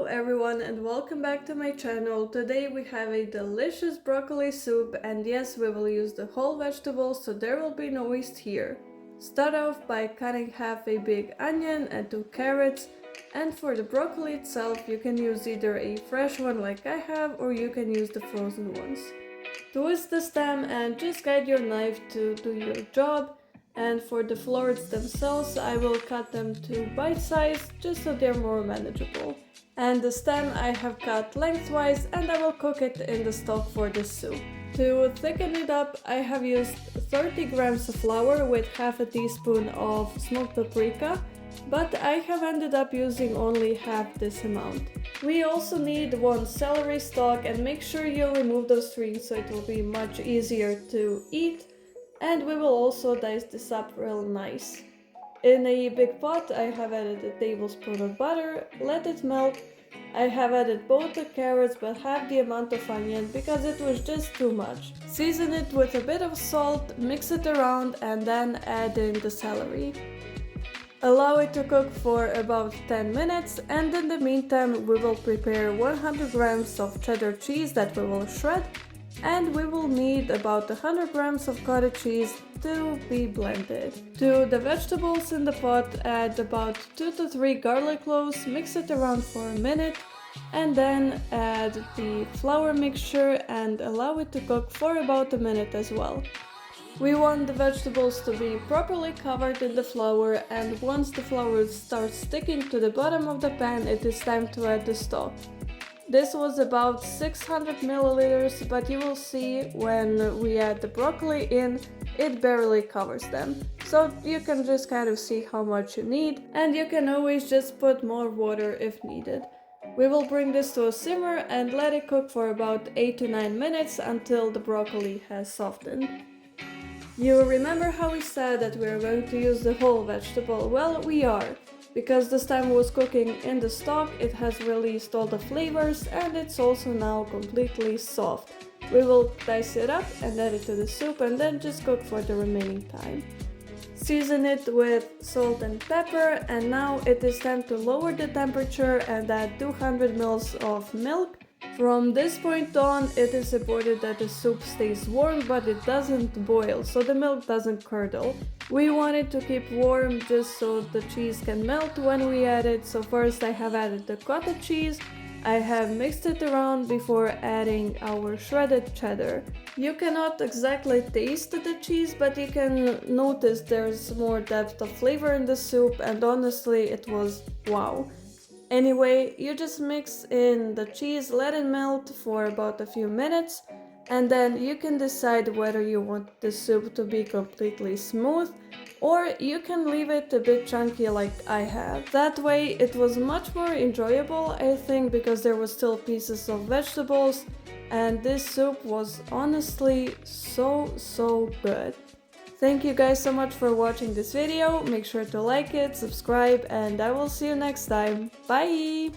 Hello everyone and welcome back to my channel. Today we have a delicious broccoli soup, and yes, we will use the whole vegetables, so there will be no waste here. Start off by cutting half a big onion and 2 carrots, and for the broccoli itself you can use either a fresh one like I have, or you can use the frozen ones. Twist the stem and just guide your knife to do your job. And for the florets themselves, I will cut them to bite size just so they're more manageable. And the stem I have cut lengthwise, and I will cook it in the stock for this soup. To thicken it up, I have used 30 grams of flour with half a teaspoon of smoked paprika, but I have ended up using only half this amount. We also need 1 celery stalk, and make sure you remove those strings so it will be much easier to eat. And we will also dice this up real nice. In a big pot I have added a tablespoon of butter, let it melt. I have added both the carrots but half the amount of onion because it was just too much. Season it with a bit of salt, mix it around, and then add in the celery. Allow it to cook for about 10 minutes, and in the meantime we will prepare 100 grams of cheddar cheese that we will shred. And we will need about 100 grams of cottage cheese to be blended. To the vegetables in the pot, add about 2 to 3 garlic cloves, mix it around for a minute, and then add the flour mixture and allow it to cook for about a minute as well. We want the vegetables to be properly covered in the flour, and once the flour starts sticking to the bottom of the pan, it is time to add the stock. This was about 600 milliliters, but you will see when we add the broccoli in, it barely covers them. So you can just kind of see how much you need, and you can always just put more water if needed. We will bring this to a simmer and let it cook for about 8 to 9 minutes until the broccoli has softened. You remember how we said that we are going to use the whole vegetable? Well, we are. Because the stem was cooking in the stock, it has released all the flavors, and it's also now completely soft. We will dice it up and add it to the soup and then just cook for the remaining time. Season it with salt and pepper, and now it is time to lower the temperature and add 200 ml of milk. From this point on, it is important that the soup stays warm but it doesn't boil, so the milk doesn't curdle. We want it to keep warm just so the cheese can melt when we add it. So first I have added the cottage cheese. I have mixed it around before adding our shredded cheddar. You cannot exactly taste the cheese, but you can notice there's more depth of flavor in the soup, and honestly it was wow. Anyway, you just mix in the cheese, let it melt for about a few minutes, and then you can decide whether you want the soup to be completely smooth, or you can leave it a bit chunky like I have. That way it was much more enjoyable, I think, because there were still pieces of vegetables, and this soup was honestly so good. Thank you guys so much for watching this video. Make sure to like it, subscribe, and I will see you next time. Bye!